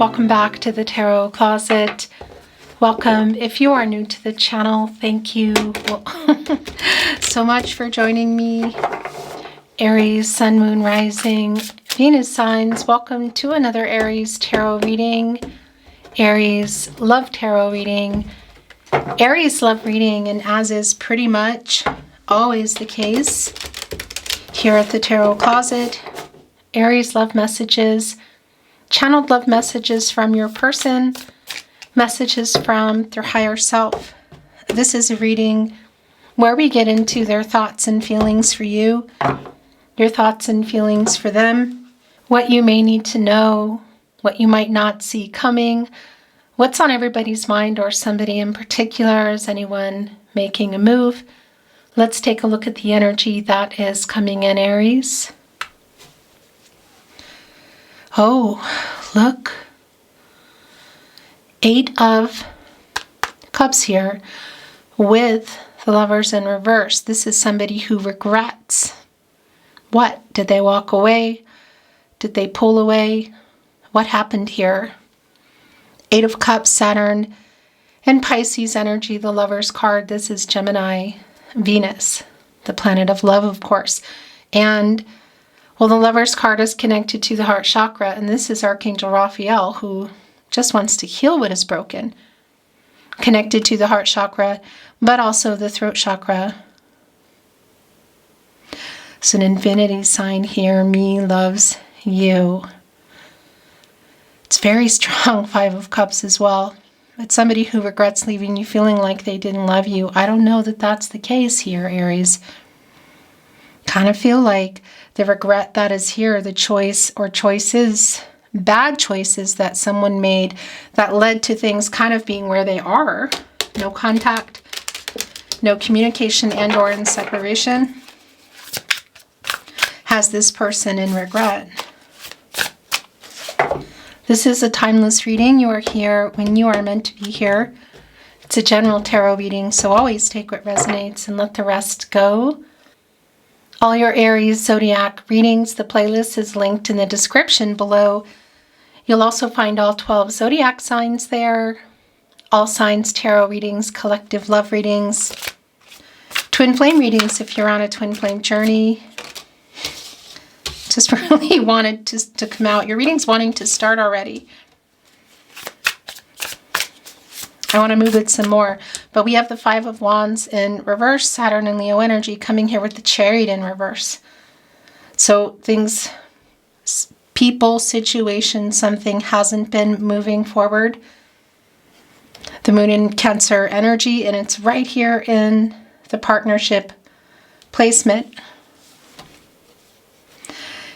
Welcome back to the Tarot Closet. Welcome. If you are new to the channel, thank you so much for joining me. Aries, Sun, Moon, Rising, Venus signs, welcome to another Aries Tarot reading. Aries Love Tarot reading. Aries Love Reading, and as is pretty much always the case here at the Tarot Closet, Aries Love Messages, channeled love messages from your person, messages from their higher self. This is a reading where we get into their thoughts and feelings for you, your thoughts and feelings for them, what you may need to know, what you might not see coming, what's on everybody's mind or somebody in particular. Is anyone making a move? Let's take a look at the energy that is coming in, Aries. Oh, look. 8 of Cups here with the Lovers in reverse. This is somebody who regrets. What? Did they walk away? Did they pull away? What happened here? 8 of Cups, Saturn, and Pisces energy, the Lovers card. This is Gemini, Venus, the planet of love, of course. And well, the Lover's card is connected to the heart chakra, and this is Archangel Raphael, who just wants to heal what is broken. Connected to the heart chakra, but also the throat chakra. It's an infinity sign here. Me loves you. It's very strong, 5 of Cups as well. It's somebody who regrets leaving you, feeling like they didn't love you. I don't know that that's the case here, Aries. Kind of feel like the regret that is here, the choice or choices, bad choices that someone made that led to things kind of being where they are. No contact, no communication, and or in separation. Has this person in regret. This is a timeless reading. You are here when you are meant to be here. It's a general tarot reading, so always take what resonates and let the rest go. All your Aries zodiac readings, the playlist is linked in the description below. You'll also find all 12 zodiac signs there, all signs tarot readings, collective love readings, twin flame readings if you're on a twin flame journey. Just really wanted to come out. Your reading's wanting to start already. I want to move it some more. But we have the 5 of Wands in reverse, Saturn and Leo energy coming here with the Chariot in reverse. So things, people, situation, something hasn't been moving forward. The Moon in Cancer energy, and it's right here in the partnership placement.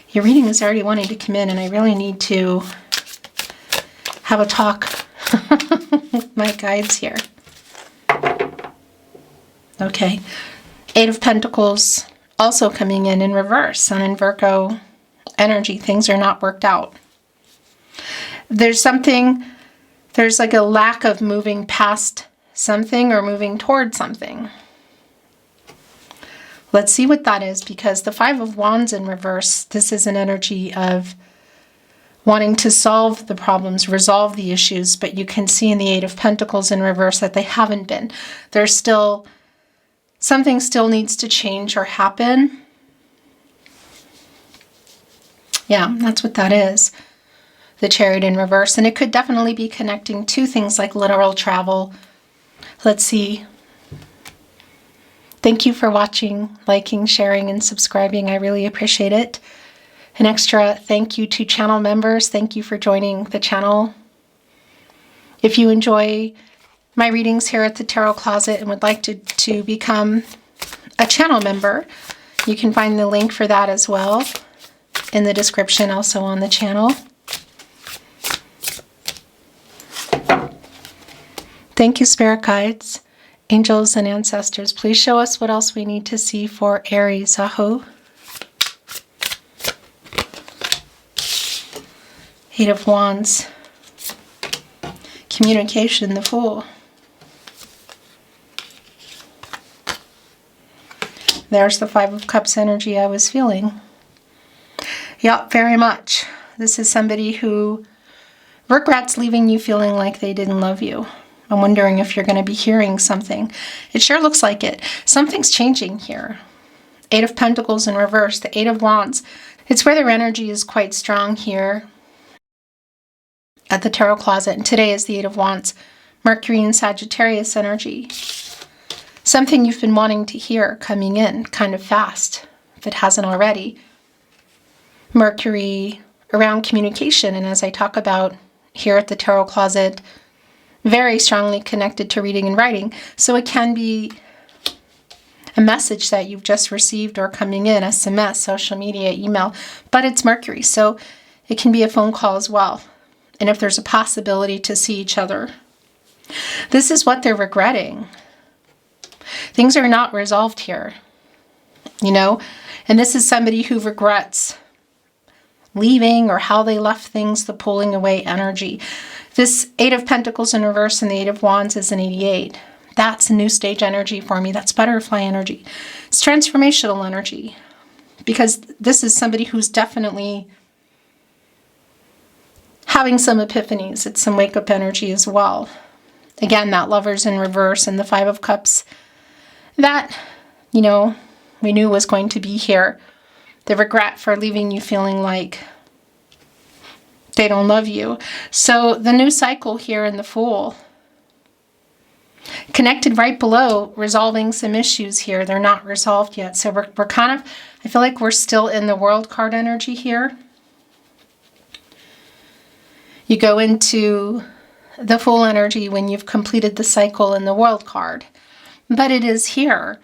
Your reading is already wanting to come in, and I really need to have a talk with my guides here. Okay. 8 of Pentacles also coming in reverse. Sun in Virgo energy. Things are not worked out. There's like a lack of moving past something or moving toward something. Let's see what that is, because the 5 of Wands in reverse, this is an energy of wanting to solve the problems, resolve the issues, but you can see in the 8 of Pentacles in reverse that they haven't been. There's still, something still needs to change or happen. Yeah, that's what that is. The Chariot in reverse, and it could definitely be connecting to things like literal travel. Let's see. Thank you for watching, liking, sharing, and subscribing. I really appreciate it. An extra thank you to channel members. Thank you for joining the channel. If you enjoy my readings here at the Tarot Closet and would like to become a channel member, you can find the link for that as well in the description, also on the channel. Thank you, Spirit Guides, angels, and ancestors. Please show us what else we need to see for Aries. Aho. 8 of Wands. Communication, the Fool. There's the 5 of Cups energy I was feeling. Yeah, very much. This is somebody who Regrets leaving you feeling like they didn't love you. I'm wondering if you're going to be hearing something. It sure looks like it. Something's changing here. 8 of Pentacles in reverse, the 8 of Wands. It's where their energy is quite strong here at the Tarot Closet. And today is the 8 of Wands. Mercury and Sagittarius energy. Something you've been wanting to hear coming in kind of fast, if it hasn't already. Mercury around communication, and as I talk about here at the Tarot Closet, very strongly connected to reading and writing. So it can be a message that you've just received or coming in, SMS, social media, email, but it's Mercury, so it can be a phone call as well. And if there's a possibility to see each other. This is what they're regretting. Things are not resolved here, you know, and this is somebody who regrets leaving or how they left things, the pulling away energy. This 8 of Pentacles in reverse and the 8 of Wands is an 88. That's a new stage energy for me. That's butterfly energy. It's transformational energy because this is somebody who's definitely having some epiphanies. It's some wake-up energy as well. Again, that Lover's in reverse and the 5 of Cups. That, you know, we knew was going to be here. The regret for leaving you feeling like they don't love you. So the new cycle here in the Fool. Connected right below, resolving some issues here. They're not resolved yet. So we're kind of, I feel like we're still in the World card energy here. You go into the Fool energy when you've completed the cycle in the World card. But it is here.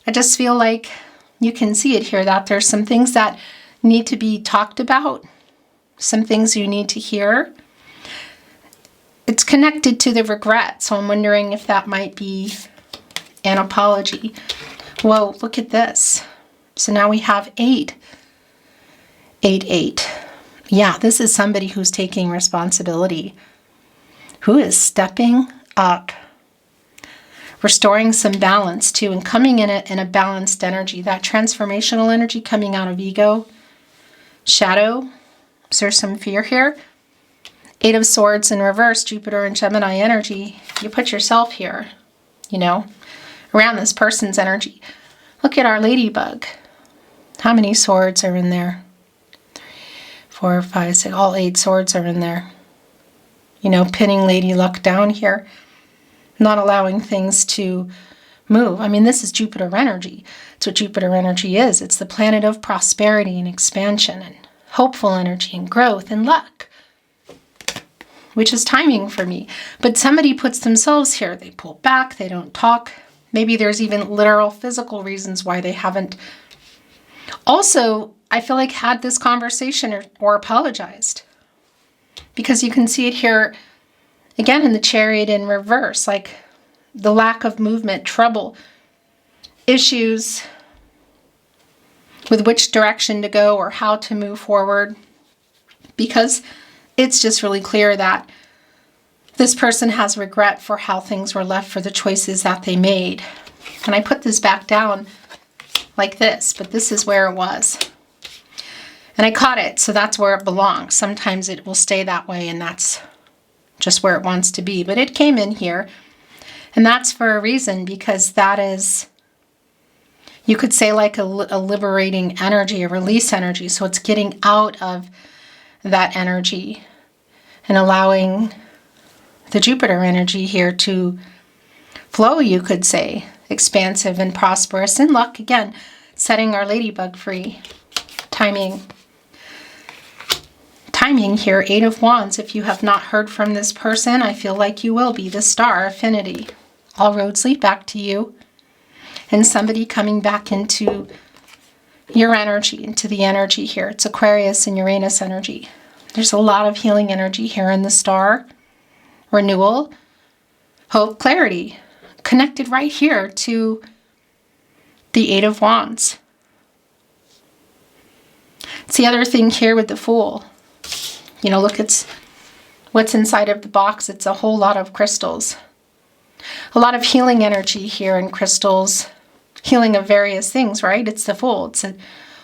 I just feel like you can see it here, that there's some things that need to be talked about, some things you need to hear. It's connected to the regret, so I'm wondering if that might be an apology. Whoa, look at this. So now we have 8. 8, 8. Yeah, this is somebody who's taking responsibility, who is stepping up. Restoring some balance too, and coming in it in a balanced energy. That transformational energy coming out of ego, shadow. Is there some fear here? 8 of Swords in reverse, Jupiter and Gemini energy. You put yourself here, you know, around this person's energy. Look at our ladybug. How many swords are in there? 3, 4, 5, 6, all 8 swords are in there. You know, pinning Lady Luck down here. Not allowing things to move. I mean, this is Jupiter energy. It's what Jupiter energy is. It's the planet of prosperity and expansion and hopeful energy and growth and luck, which is timing for me. But somebody puts themselves here. They pull back. They don't talk. Maybe there's even literal physical reasons why they haven't. Also, I feel like had this conversation or apologized, because you can see it here again in the Chariot in reverse, like the lack of movement, trouble, issues with which direction to go or how to move forward, because it's just really clear that this person has regret for how things were left, for the choices that they made. And I put this back down like this, but this is where it was. And I caught it, so that's where it belongs. Sometimes it will stay that way, and that's just where it wants to be. But it came in here, and that's for a reason, because that is, you could say, like a liberating energy, a release energy. So it's getting out of that energy and allowing the Jupiter energy here to flow, you could say, expansive and prosperous. And luck, again, setting our ladybug free. Timing here, 8 of Wands. If you have not heard from this person, I feel like you will be. The Star, affinity. All roads lead back to you. And somebody coming back into your energy, into the energy here. It's Aquarius and Uranus energy. There's a lot of healing energy here in the Star. Renewal, hope, clarity. Connected right here to the 8 of Wands. It's the other thing here with the Fool. You know, look, it's what's inside of the box. It's a whole lot of crystals. A lot of healing energy here in crystals. Healing of various things, right? It's the Fool. It's a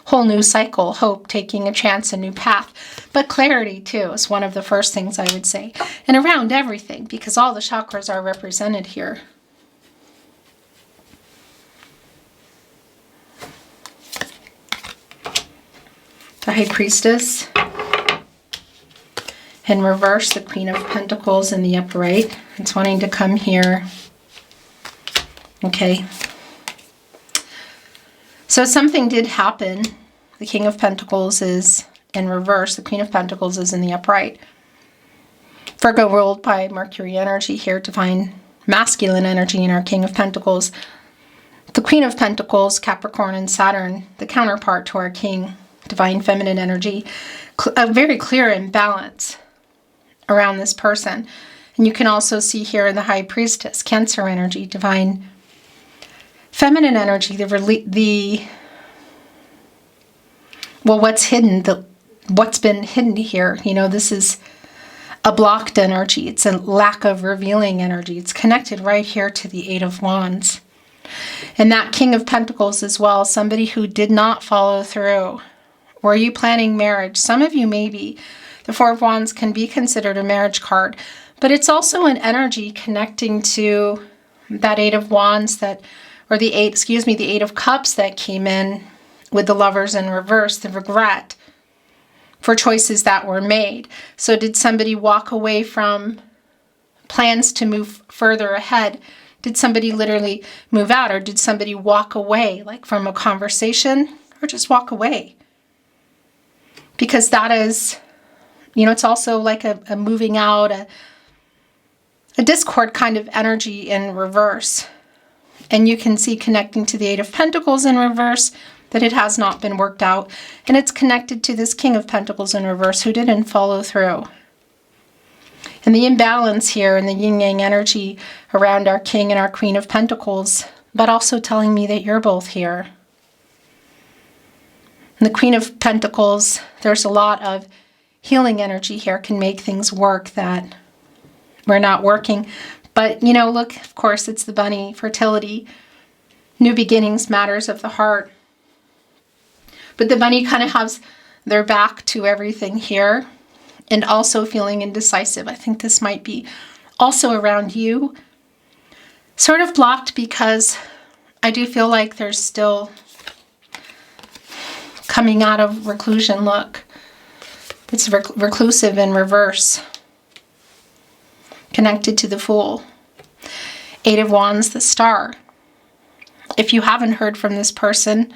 whole new cycle, hope, taking a chance, a new path. But clarity, too, is one of the first things I would say. And around everything, because all the chakras are represented here. The High Priestess. In reverse, the Queen of Pentacles in the upright. It's wanting to come here. Okay. So something did happen. The King of Pentacles is in reverse. The Queen of Pentacles is in the upright. Virgo ruled by Mercury energy here, divine masculine energy in our King of Pentacles. The Queen of Pentacles, Capricorn and Saturn, the counterpart to our King, divine feminine energy. A very clear imbalance around this person. And you can also see here in the High Priestess, Cancer energy, divine feminine energy, what's hidden, what's been hidden here. You know, this is a blocked energy. It's a lack of revealing energy. It's connected right here to the Eight of Wands. And that King of Pentacles as well, somebody who did not follow through. Were you planning marriage? Some of you maybe. The Four of Wands can be considered a marriage card, but it's also an energy connecting to that Eight of Wands the Eight of Cups that came in with the Lovers in reverse, the regret for choices that were made. So did somebody walk away from plans to move further ahead? Did somebody literally move out, or did somebody walk away, like from a conversation, or just walk away? Because that is, you know, it's also like a moving out, a discord kind of energy in reverse. And you can see connecting to the Eight of Pentacles in reverse that it has not been worked out. And it's connected to this King of Pentacles in reverse who didn't follow through. And the imbalance here in the yin-yang energy around our King and our Queen of Pentacles, but also telling me that you're both here. And the Queen of Pentacles, there's a lot of healing energy here, can make things work that we're not working. But, you know, look, of course, it's the bunny, fertility, new beginnings, matters of the heart. But the bunny kind of has their back to everything here and also feeling indecisive. I think this might be also around you. Sort of blocked because I do feel like there's still coming out of reclusion. Look, it's reclusive in reverse. Connected to the Fool. Eight of Wands, the Star. If you haven't heard from this person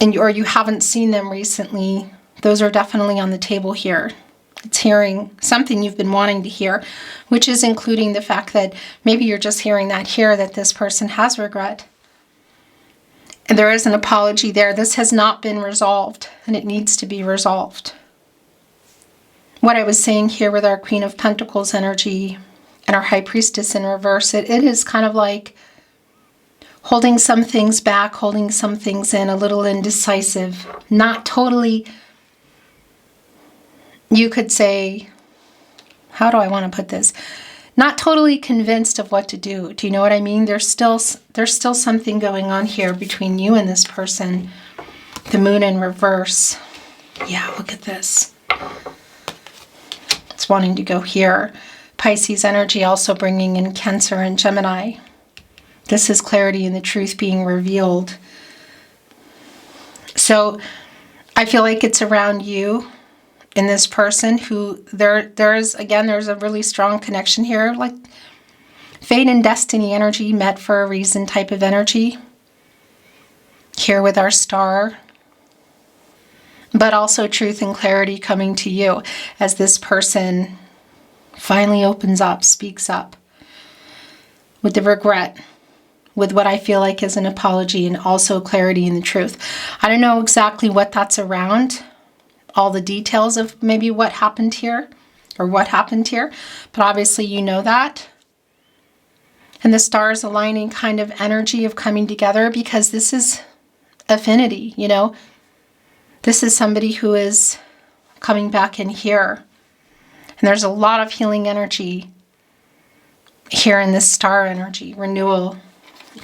or you haven't seen them recently, those are definitely on the table here. It's hearing something you've been wanting to hear, which is including the fact that maybe you're just hearing that here, that this person has regret. And there is an apology there. This has not been resolved, and it needs to be resolved. What I was saying here with our Queen of Pentacles energy and our High Priestess in reverse, it is kind of like holding some things back, holding some things in, a little indecisive, not totally, you could say, how do I want to put this? Not totally convinced of what to do. Do you know what I mean? There's still something going on here between you and this person. The Moon in reverse. Yeah, look at this. It's wanting to go here. Pisces energy also bringing in Cancer and Gemini. This is clarity and the truth being revealed. So I feel like it's around you and this person who there's a really strong connection here, like fate and destiny energy, met for a reason type of energy here with our Star. But also truth and clarity coming to you as this person finally opens up, speaks up with the regret, with what I feel like is an apology, and also clarity in the truth. I don't know exactly what that's around, all the details of maybe what happened here, but obviously you know that. And the stars aligning kind of energy of coming together, because this is affinity, you know. This is somebody who is coming back in here. And there's a lot of healing energy here in this Star energy. Renewal,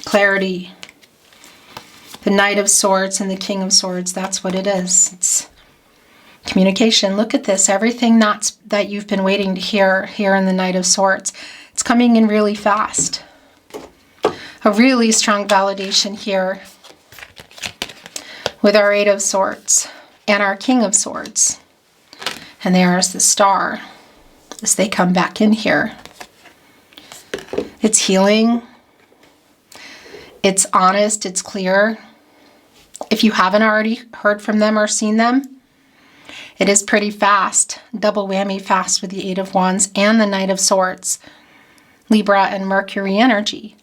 clarity. The Knight of Swords and the King of Swords, that's what it is. It's communication. Look at this. Everything that you've been waiting to hear here in the Knight of Swords. It's coming in really fast. A really strong validation here with our Eight of Swords and our King of Swords. And there's the Star as they come back in here. It's healing. It's honest. It's clear. If you haven't already heard from them or seen them, it is pretty fast. Double whammy fast with the Eight of Wands and the Knight of Swords. Libra and Mercury energy.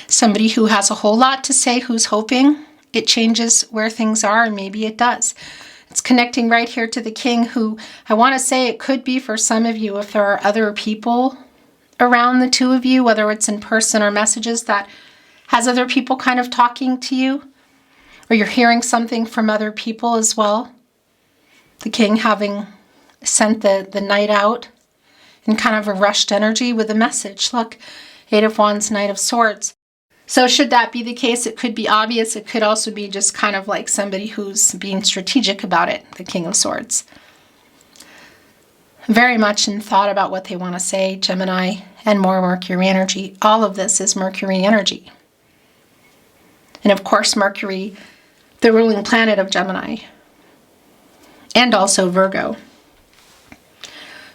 Somebody who has a whole lot to say, who's hoping it changes where things are, and maybe it does. It's connecting right here to the King, who I want to say it could be for some of you if there are other people around the two of you, whether it's in person or messages, that has other people kind of talking to you, or you're hearing something from other people as well. The King having sent the Knight out in kind of a rushed energy with a message. Look, Eight of Wands, Knight of Swords. So should that be the case, it could be obvious. It could also be just kind of like somebody who's being strategic about it, the King of Swords. Very much in thought about what they want to say, Gemini, and more Mercury energy. All of this is Mercury energy. And of course, Mercury, the ruling planet of Gemini, and also Virgo,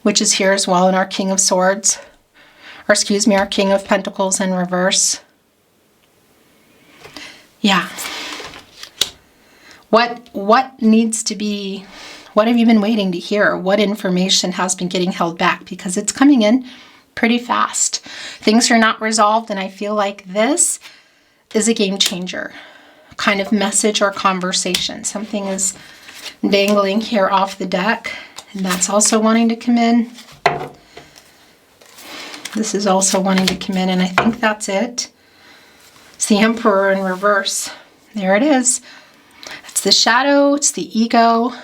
which is here as well in our King of Swords, or excuse me, our King of Pentacles in reverse. Yeah. What needs to be, what have you been waiting to hear? What information has been getting held back? Because it's coming in pretty fast. Things are not resolved, and I feel like this is a game changer kind of message or conversation. Something is dangling here off the deck, and that's also wanting to come in. This is also wanting to come in, and I think that's it. It's the Emperor in reverse. There it is. It's the shadow, it's the ego,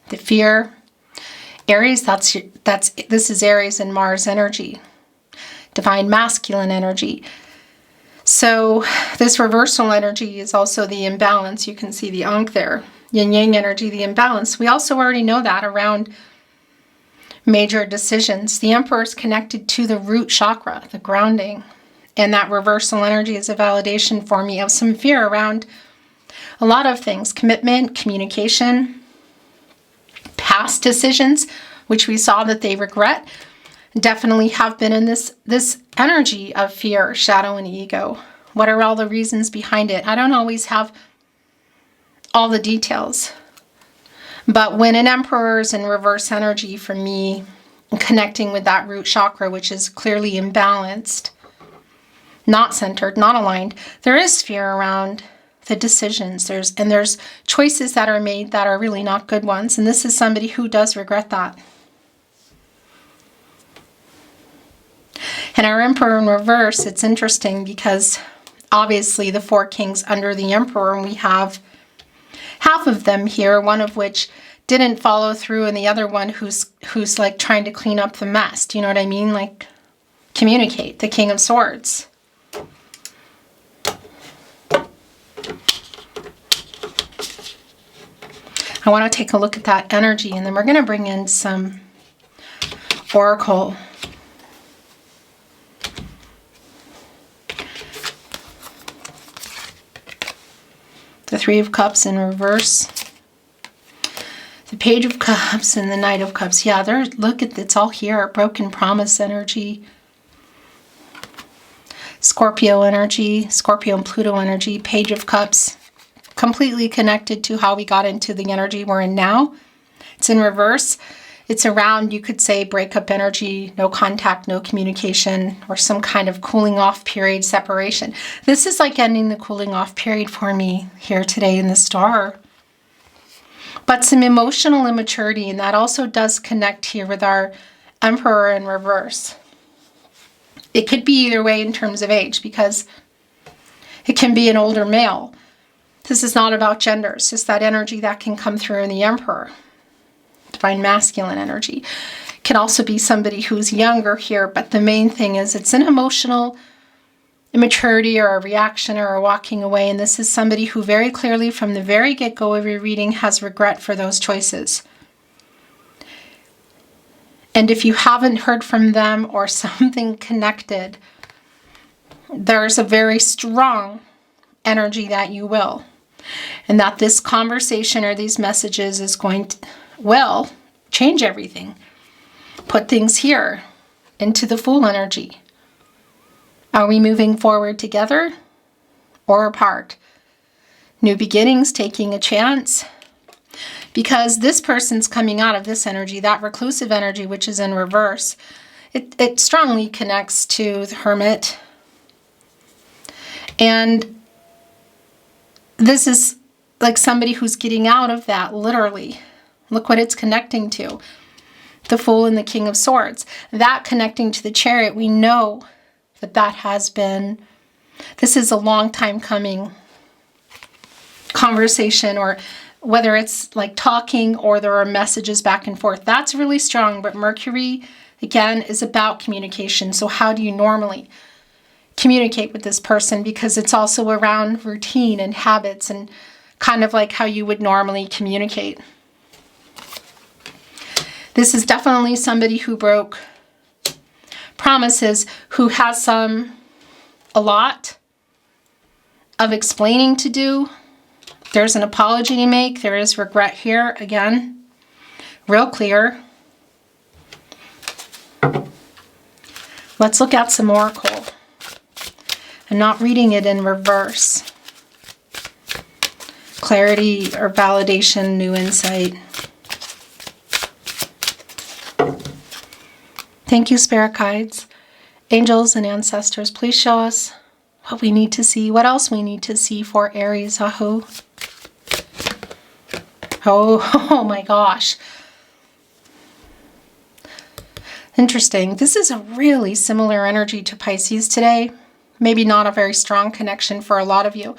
the fear. Aries, this is Aries and Mars energy. Divine masculine energy. So this reversal energy is also the imbalance. You can see the Ankh there. Yin-yang energy, the imbalance. We also already know that around major decisions. The Emperor is connected to the root chakra, the grounding. And that reversal energy is a validation for me of some fear around a lot of things. Commitment, communication, past decisions, which we saw that they regret, definitely have been in this energy of fear, shadow, and ego. What are all the reasons behind it? I don't always have all the details. But when an Emperor is in reverse energy, for me, connecting with that root chakra, which is clearly imbalanced, not centered, not aligned, there is fear around the decisions. There's choices that are made that are really not good ones. And this is somebody who does regret that. And our Emperor in reverse, it's interesting because obviously the four kings under the Emperor, and we have half of them here, one of which didn't follow through, and the other one who's like trying to clean up the mess. Do you know what I mean? Like communicate, the King of Swords. I want to take a look at that energy, and then we're going to bring in some oracle. The Three of Cups in reverse. The Page of Cups and the Knight of Cups. Yeah, look at it's all here. Broken promise energy. Scorpio energy. Scorpio and Pluto energy. Page of Cups. Completely connected to how we got into the energy we're in now. It's in reverse. It's around, you could say, breakup energy, no contact, no communication, or some kind of cooling off period, separation. This is like ending the cooling off period for me here today in the Star. But some emotional immaturity, and that also does connect here with our Emperor in reverse. It could be either way in terms of age, because it can be an older male. This is not about gender. It's just that energy that can come through in the Emperor. Divine masculine energy. Can also be somebody who's younger here, but the main thing is it's an emotional immaturity or a reaction or a walking away. And this is somebody who very clearly from the very get-go of your reading has regret for those choices. And if you haven't heard from them or something connected, there's a very strong energy that you will. And that this conversation or these messages is will change everything. Put things here into the Fool energy. Are we moving forward together or apart? New beginnings, taking a chance. Because this person's coming out of this energy, that reclusive energy, which is in reverse, it strongly connects to the Hermit. And this is like somebody who's getting out of that, literally. Look what it's connecting to. The Fool and the King of Swords. That connecting to the Chariot, we know that has been, this is a long time coming conversation, or whether it's like talking or there are messages back and forth. That's really strong. But Mercury, again, is about communication. So how do you normally communicate with this person? Because it's also around routine and habits and kind of like how you would normally communicate. This is definitely somebody who broke promises, who has a lot of explaining to do. There's an apology to make. There is regret here, again, real clear. Let's look at some oracle. I'm not reading it in reverse. Clarity or validation, new insight. Thank you, Spirit Guides, angels, and ancestors. Please show us what we need to see, what else we need to see for Aries. Oh my gosh. Interesting. This is a really similar energy to Pisces today. Maybe not a very strong connection for a lot of you.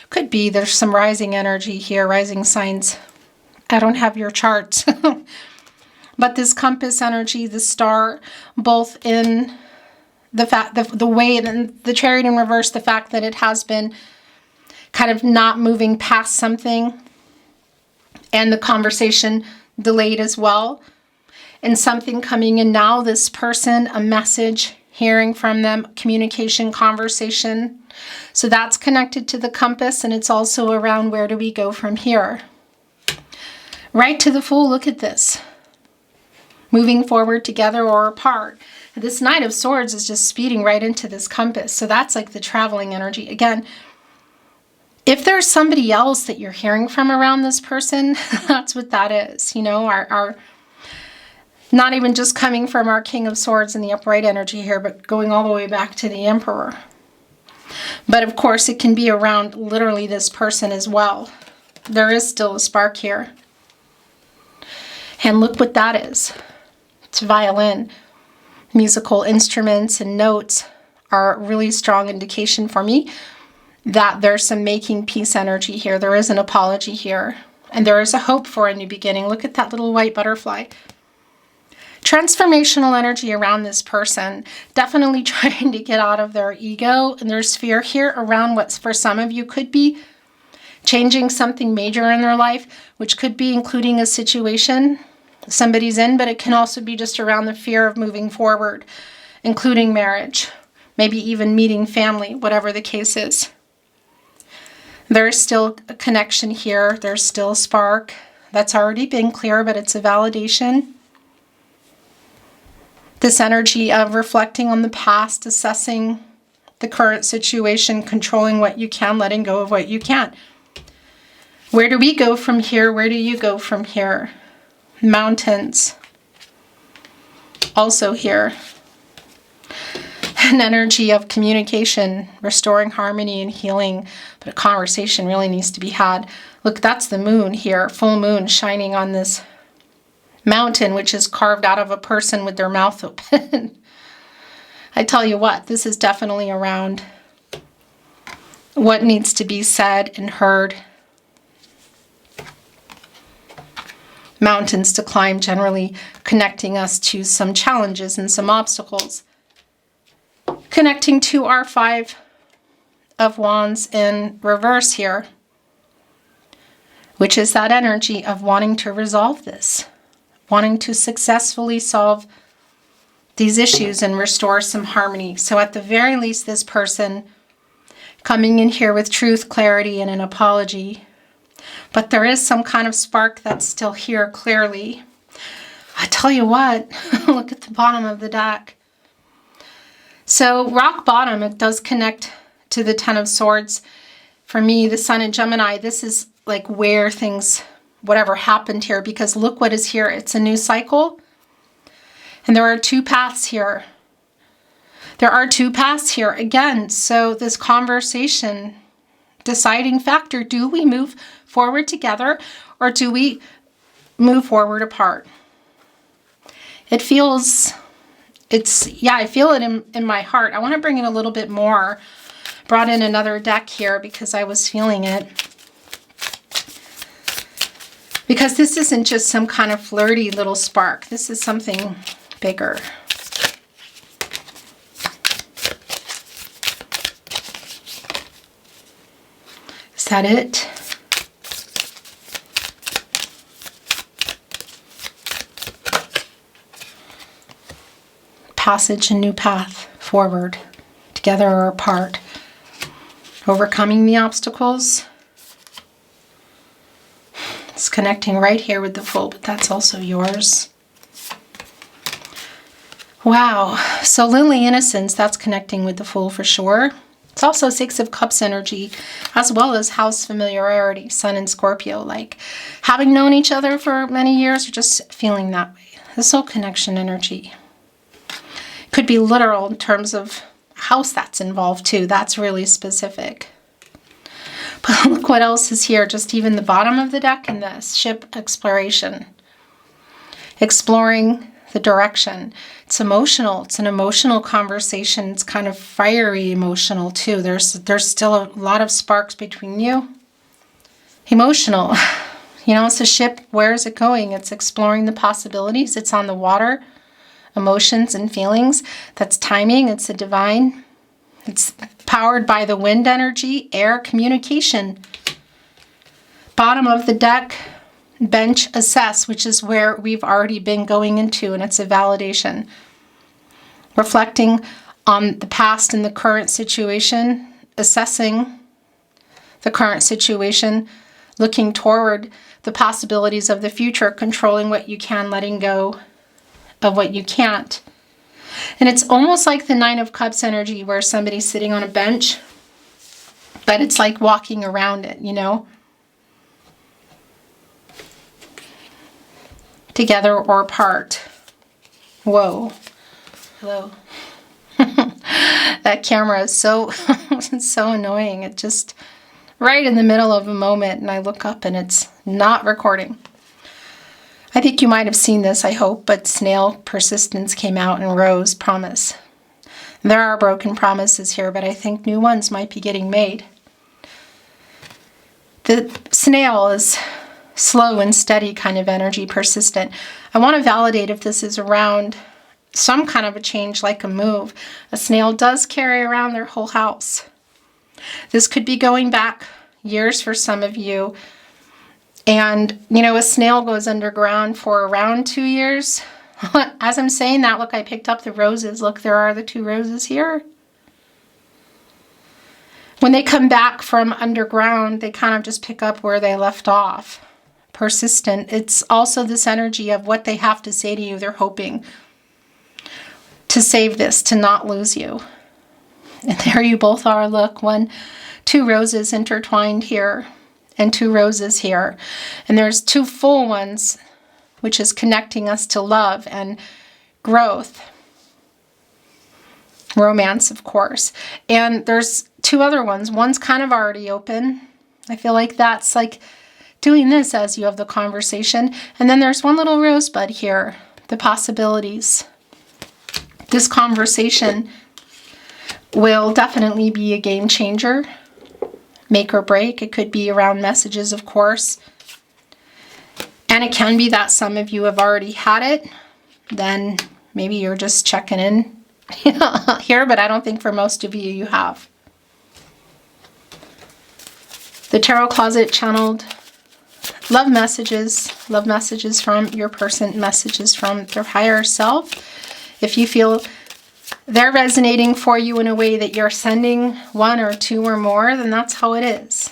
Could be there's some rising energy here, rising signs. I don't have your charts. But this compass energy, the star, both in the way, and the Chariot in reverse, the fact that it has been kind of not moving past something, and the conversation delayed as well, and something coming in now, this person, a message, hearing from them, communication, conversation. So that's connected to the compass, and it's also around where do we go from here. Right to the Fool, look at this. Moving forward together or apart. This Knight of Swords is just speeding right into this compass. So that's like the traveling energy. Again, if there's somebody else that you're hearing from around this person, that's what that is. You know, our not even just coming from our King of Swords and the upright energy here, but going all the way back to the Emperor. But of course, it can be around literally this person as well. There is still a spark here. And look what that is. It's violin. Musical instruments and notes are a really strong indication for me that there's some making peace energy here. There is an apology here. And there is a hope for a new beginning. Look at that little white butterfly. Transformational energy around this person. Definitely trying to get out of their ego and their sphere here around what for some of you could be changing something major in their life, which could be including a situation somebody's in, but it can also be just around the fear of moving forward, including marriage, maybe even meeting family, whatever the case is. There's still a connection here. There's still a spark. That's already been clear, but it's a validation. This energy of reflecting on the past, assessing the current situation, controlling what you can, letting go of what you can't. Where do we go from here? Where do you go from here? Mountains. Also here. An energy of communication, restoring harmony and healing, but a conversation really needs to be had. Look, that's the moon here, full moon shining on this mountain, which is carved out of a person with their mouth open. I tell you what, this is definitely around what needs to be said and heard. Mountains to climb, generally connecting us to some challenges and some obstacles. Connecting to our 5 of Wands in reverse here, which is that energy of wanting to resolve this, wanting to successfully solve these issues and restore some harmony. So at the very least, this person coming in here with truth, clarity, and an apology. But there is some kind of spark that's still here clearly. I tell you what, look at the bottom of the deck. So rock bottom, it does connect to the Ten of Swords. For me, the Sun in Gemini, this is like where things, whatever happened here, because look what is here. It's a new cycle. And there are two paths here. There are two paths here again. So this conversation, deciding factor, do we move forward together or do we move forward apart? It feels, I feel it in my heart. I want to bring it a little bit more. Brought in another deck here because I was feeling it. Because this isn't just some kind of flirty little spark. This is something bigger. Is that it? Passage and new path forward, together or apart. Overcoming the obstacles. It's connecting right here with the Fool, but that's also yours. Wow. So Lily Innocence, that's connecting with the Fool for sure. It's also Six of Cups energy, as well as house familiarity, Sun and Scorpio, like having known each other for many years or just feeling that way. The soul connection energy. Could be literal in terms of house that's involved too. That's really specific. But look what else is here. Just even the bottom of the deck in this. Ship exploration. Exploring the direction. It's emotional. It's an emotional conversation. It's kind of fiery emotional too. There's still a lot of sparks between you. Emotional. You know, it's a ship. Where is it going? It's exploring the possibilities. It's on the water. Emotions and feelings. That's timing. It's a divine. It's powered by the wind energy, air, communication. Bottom of the deck, bench, assess, which is where we've already been going into, and it's a validation. Reflecting on the past and the current situation, assessing the current situation, looking toward the possibilities of the future, controlling what you can, letting go of what you can't. And it's almost like the Nine of Cups energy where somebody's sitting on a bench, but it's like walking around it, you know? Together or apart. Whoa. Hello. That camera is so, so annoying. It just, right in the middle of a moment, and I look up and it's not recording. I think you might have seen this, I hope, but snail persistence came out and rose promise. There are broken promises here, but I think new ones might be getting made. The snail is slow and steady kind of energy, persistent. I want to validate if this is around some kind of a change, like a move. A snail does carry around their whole house. This could be going back years for some of you. And, you know, a snail goes underground for around 2 years. As I'm saying that, look, I picked up the roses. Look, there are the 2 roses here. When they come back from underground, they kind of just pick up where they left off. Persistent. It's also this energy of what they have to say to you. They're hoping to save this, to not lose you. And there you both are. Look, 2 roses intertwined here. And 2 roses here. And there's 2 full ones, which is connecting us to love and growth. Romance, of course. And there's 2 other ones. One's kind of already open. I feel like that's like doing this as you have the conversation. And then there's one little rosebud here. The possibilities. This conversation will definitely be a game changer. Make or break. It could be around messages, of course. And it can be that some of you have already had it. Then maybe you're just checking in here, but I don't think for most of you, you have. The Tarot Closet channeled love messages from your person, messages from their higher self. If you feel they're resonating for you in a way that you're sending one or two or more, then that's how it is.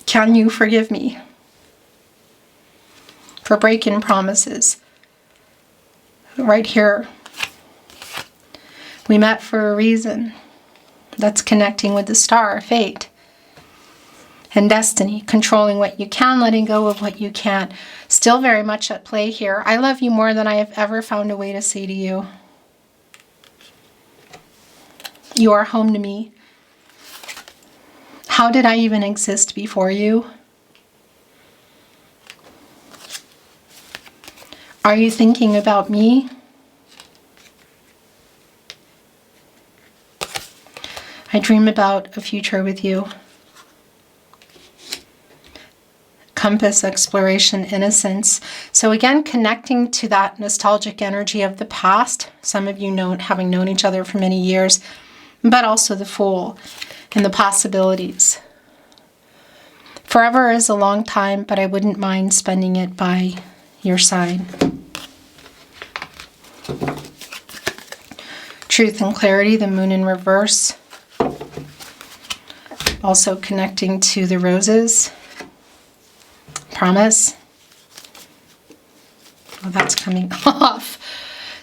Can you forgive me for breaking promises? Right here. We met for a reason. That's connecting with the star, fate, and destiny. Controlling what you can, letting go of what you can't. Still very much at play here. I love you more than I have ever found a way to say to you. You are home to me. How did I even exist before you? Are you thinking about me? I dream about a future with you. Compass, exploration, innocence. So again, connecting to that nostalgic energy of the past. Some of you having known each other for many years, but also the Fool and the possibilities. Forever is a long time, but I wouldn't mind spending it by your side. Truth and clarity, the Moon in reverse. Also connecting to the roses. Promise. Oh, that's coming off.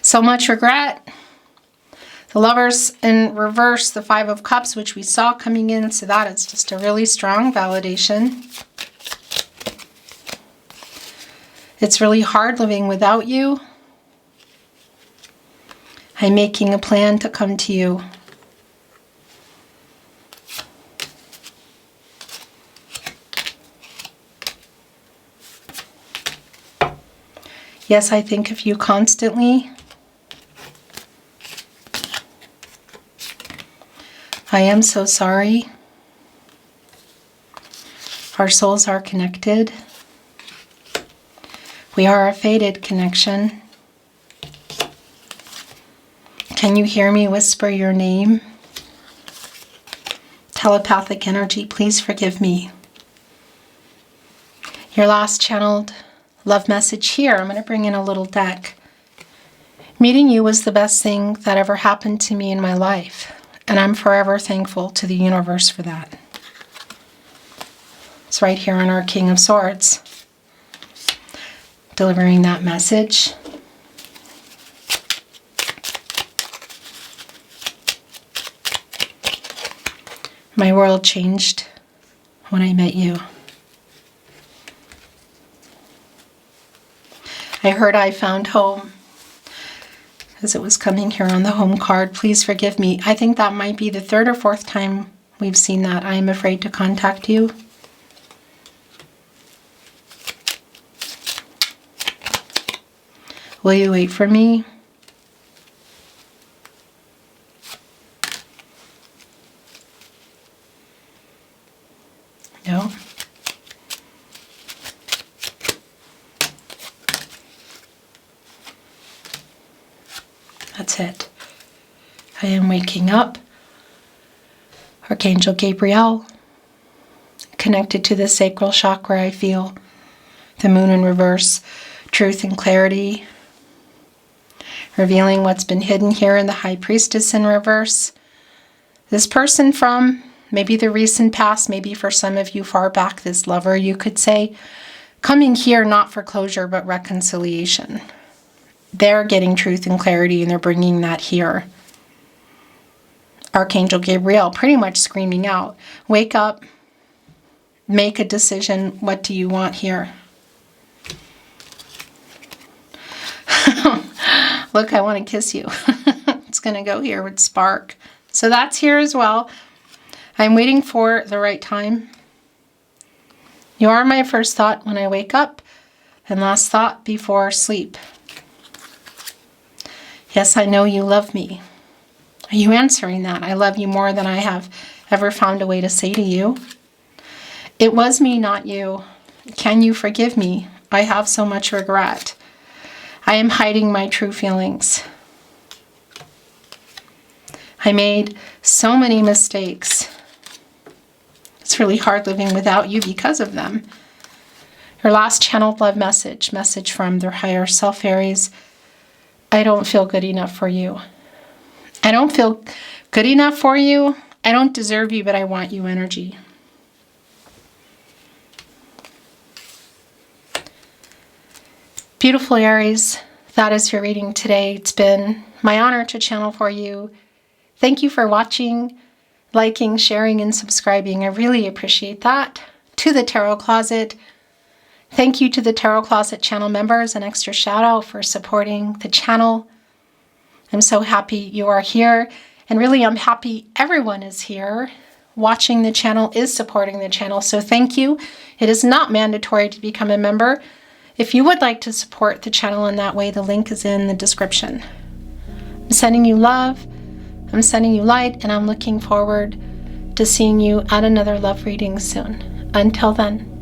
So much regret. The Lovers in reverse, the Five of Cups, which we saw coming in. So that is just a really strong validation. It's really hard living without you. I'm making a plan to come to you. Yes, I think of you constantly. I am so sorry. Our souls are connected. We are a fated connection. Can you hear me whisper your name? Telepathic energy, please forgive me. Your last channeled love message here. I'm going to bring in a little deck. Meeting you was the best thing that ever happened to me in my life, and I'm forever thankful to the universe for that. It's right here on our King of Swords, delivering that message. My world changed when I met you. I heard I found home as it was coming here on the home card. Please forgive me. I think that might be the third or fourth time we've seen that. I am afraid to contact you. Will you wait for me? No. That's it. I am waking up. Archangel Gabriel, connected to the sacral chakra, I feel. The Moon in reverse, truth and clarity. Revealing what's been hidden here in the High Priestess in reverse. This person from maybe the recent past, maybe for some of you far back, this lover, you could say, coming here not for closure, but reconciliation. They're getting truth and clarity, and they're bringing that here. Archangel Gabriel pretty much screaming out, wake up, make a decision. What do you want here? Look, I want to kiss you. It's going to go here with Spark. So that's here as well. I'm waiting for the right time. You are my first thought when I wake up and last thought before sleep. Yes, I know you love me. Are you answering that? I love you more than I have ever found a way to say to you. It was me, not you. Can you forgive me? I have so much regret. I am hiding my true feelings. I made so many mistakes. It's really hard living without you because of them. Your last channeled love message from their higher self, Aries. I don't feel good enough for you. I don't feel good enough for you. I don't deserve you, but I want you energy. Beautiful Aries, that is your reading today. It's been my honor to channel for you. Thank you for watching, liking, sharing, and subscribing. I really appreciate that. To the Tarot Closet, thank you to the Tarot Closet channel members. An extra shout out for supporting the channel. I'm so happy you are here. And really, I'm happy everyone is here. Watching the channel is supporting the channel. So thank you. It is not mandatory to become a member. If you would like to support the channel in that way, the link is in the description. I'm sending you love. I'm sending you light. And I'm looking forward to seeing you at another love reading soon. Until then.